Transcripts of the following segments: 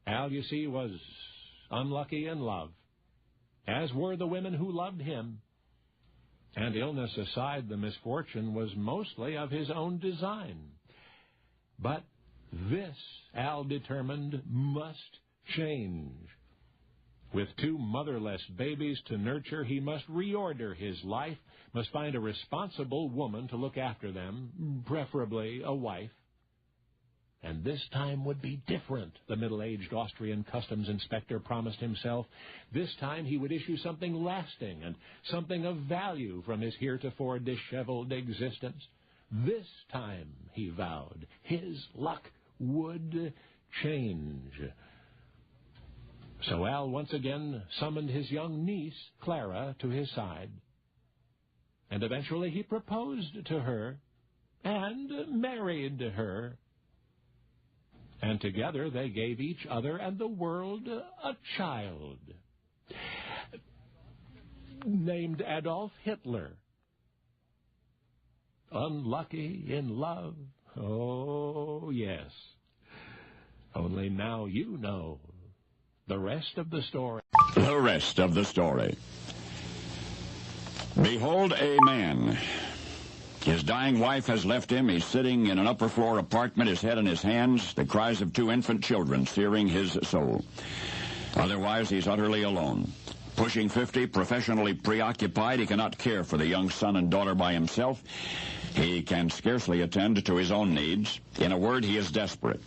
Al, you see, was unlucky in love, as were the women who loved him. And illness aside, the misfortune was mostly of his own design. But this, Al determined, must change. With 2 motherless babies to nurture, he must reorder his life, must find a responsible woman to look after them, preferably a wife. And this time would be different, the middle-aged Austrian customs inspector promised himself. This time he would issue something lasting and something of value from his heretofore disheveled existence. This time, he vowed, his luck would change. So Al once again summoned his young niece, Clara, to his side. And eventually he proposed to her and married her. And together they gave each other and the world a child named Adolf Hitler. Unlucky in love? Oh, yes. Only now you know the rest of the story. The rest of the story. Behold a man. His dying wife has left him. He's sitting in an upper-floor apartment, his head in his hands, the cries of 2 infant children searing his soul. Otherwise, he's utterly alone. Pushing 50, professionally preoccupied, he cannot care for the young son and daughter by himself. He can scarcely attend to his own needs. In a word, he is desperate.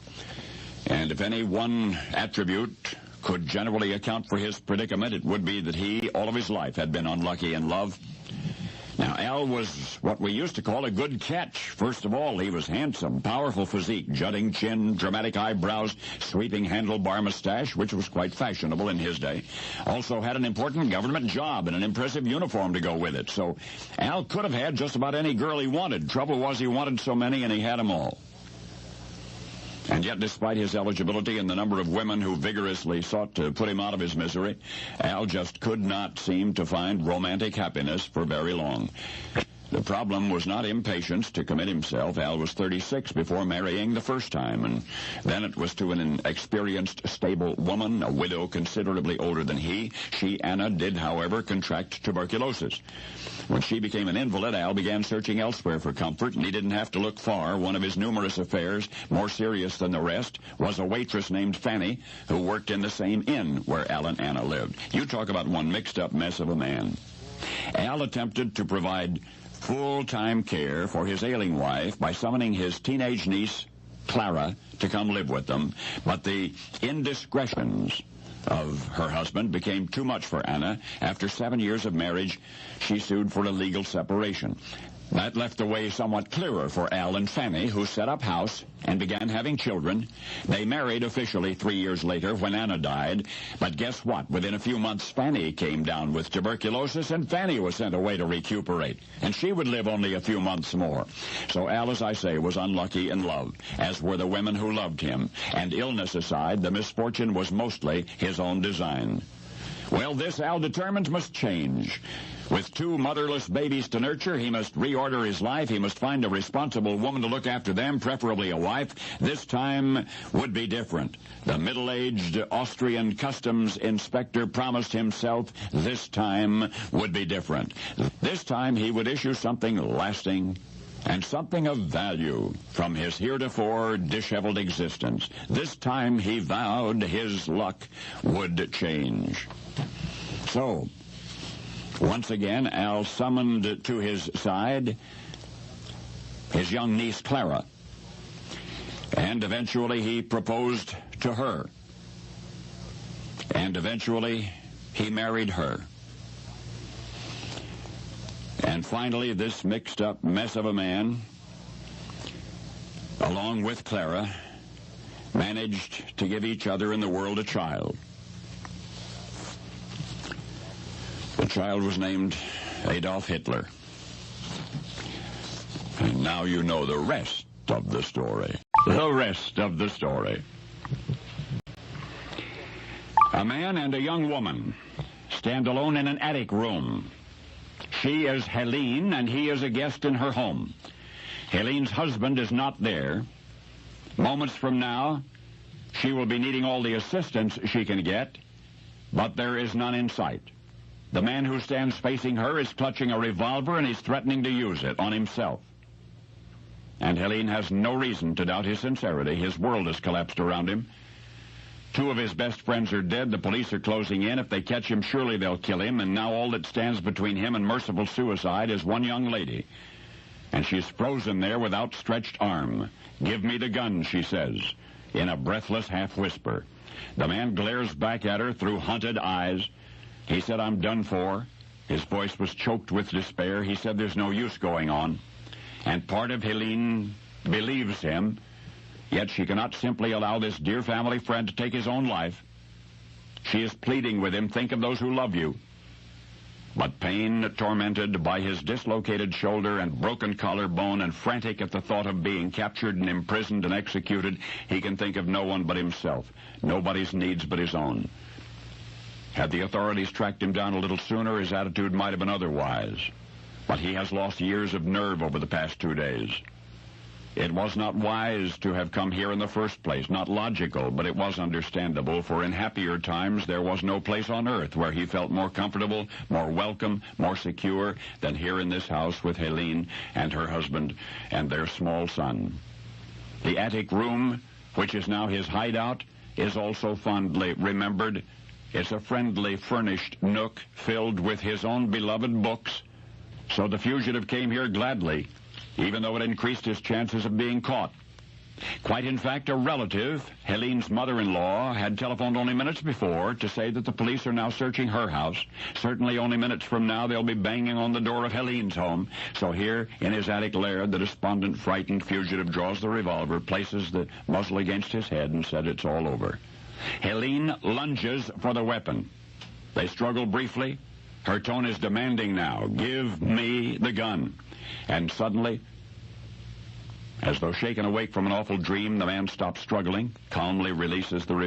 And if any one attribute could generally account for his predicament, it would be that he, all of his life, had been unlucky in love. Now, Al was what we used to call a good catch. First of all, he was handsome, powerful physique, jutting chin, dramatic eyebrows, sweeping handlebar mustache, which was quite fashionable in his day. Also had an important government job and an impressive uniform to go with it. So Al could have had just about any girl he wanted. Trouble was he wanted so many, and he had them all. And yet, despite his eligibility and the number of women who vigorously sought to put him out of his misery, Al just could not seem to find romantic happiness for very long. The problem was not impatience to commit himself. Al was 36 before marrying the first time, and then it was to an experienced, stable woman, a widow considerably older than he. She, Anna, did, however, contract tuberculosis. When she became an invalid, Al began searching elsewhere for comfort, and he didn't have to look far. One of his numerous affairs, more serious than the rest, was a waitress named Fanny, who worked in the same inn where Al and Anna lived. You talk about one mixed-up mess of a man. Al attempted to provide full-time care for his ailing wife by summoning his teenage niece, Clara, to come live with them, but the indiscretions of her husband became too much for Anna. After 7 years of marriage, she sued for a legal separation. That left the way somewhat clearer for Al and Fanny, who set up house and began having children. They married officially 3 years later when Anna died. But guess what? Within a few months, Fanny came down with tuberculosis, and Fanny was sent away to recuperate. And she would live only a few months more. So Al, as I say, was unlucky in love, as were the women who loved him. And illness aside, the misfortune was mostly his own design. Well, this Al determined must change. With 2 motherless babies to nurture, he must reorder his life. He must find a responsible woman to look after them, preferably a wife. This time would be different. The middle-aged Austrian customs inspector promised himself this time would be different. This time he would issue something lasting and something of value from his heretofore disheveled existence. This time he vowed his luck would change. So, once again, Al summoned to his side his young niece, Clara. And eventually he proposed to her. And eventually he married her. And finally, this mixed-up mess of a man, along with Clara, managed to give each other and the world a child. The child was named Adolf Hitler. And now you know the rest of the story. The rest of the story. A man and a young woman stand alone in an attic room. She is Helene, and he is a guest in her home. Helene's husband is not there. Moments from now, She will be needing all the assistance she can get, but there is none in sight. The man who stands facing her is clutching a revolver and he's threatening to use it on himself. And Helene has no reason to doubt his sincerity. His world has collapsed around him. 2 of his best friends are dead. The police are closing in. If they catch him, surely they'll kill him. And now all that stands between him and merciful suicide is one young lady. And she's frozen there with outstretched arm. "Give me the gun," she says, in a breathless half-whisper. The man glares back at her through hunted eyes. He said, "I'm done for." His voice was choked with despair. He said there's no use going on. And part of Helene believes him, yet she cannot simply allow this dear family friend to take his own life. She is pleading with him, "Think of those who love you." But pain tormented by his dislocated shoulder and broken collarbone and frantic at the thought of being captured and imprisoned and executed, he can think of no one but himself, nobody's needs but his own. Had the authorities tracked him down a little sooner, his attitude might have been otherwise. But he has lost years of nerve over the past 2 days. It was not wise to have come here in the first place, not logical, but it was understandable, for in happier times there was no place on earth where he felt more comfortable, more welcome, more secure than here in this house with Helene and her husband and their small son. The attic room, which is now his hideout, is also fondly remembered. It's a friendly, furnished nook filled with his own beloved books, so the fugitive came here gladly, even though it increased his chances of being caught. Quite in fact, a relative, Helene's mother-in-law, had telephoned only minutes before to say that the police are now searching her house. Certainly only minutes from now they'll be banging on the door of Helene's home. So here, in his attic lair, the despondent, frightened fugitive draws the revolver, places the muzzle against his head, and said it's all over. Helene lunges for the weapon. They struggle briefly. Her tone is demanding now. "Give me the gun." And suddenly, as though shaken awake from an awful dream, the man stops struggling, calmly releases the revolver.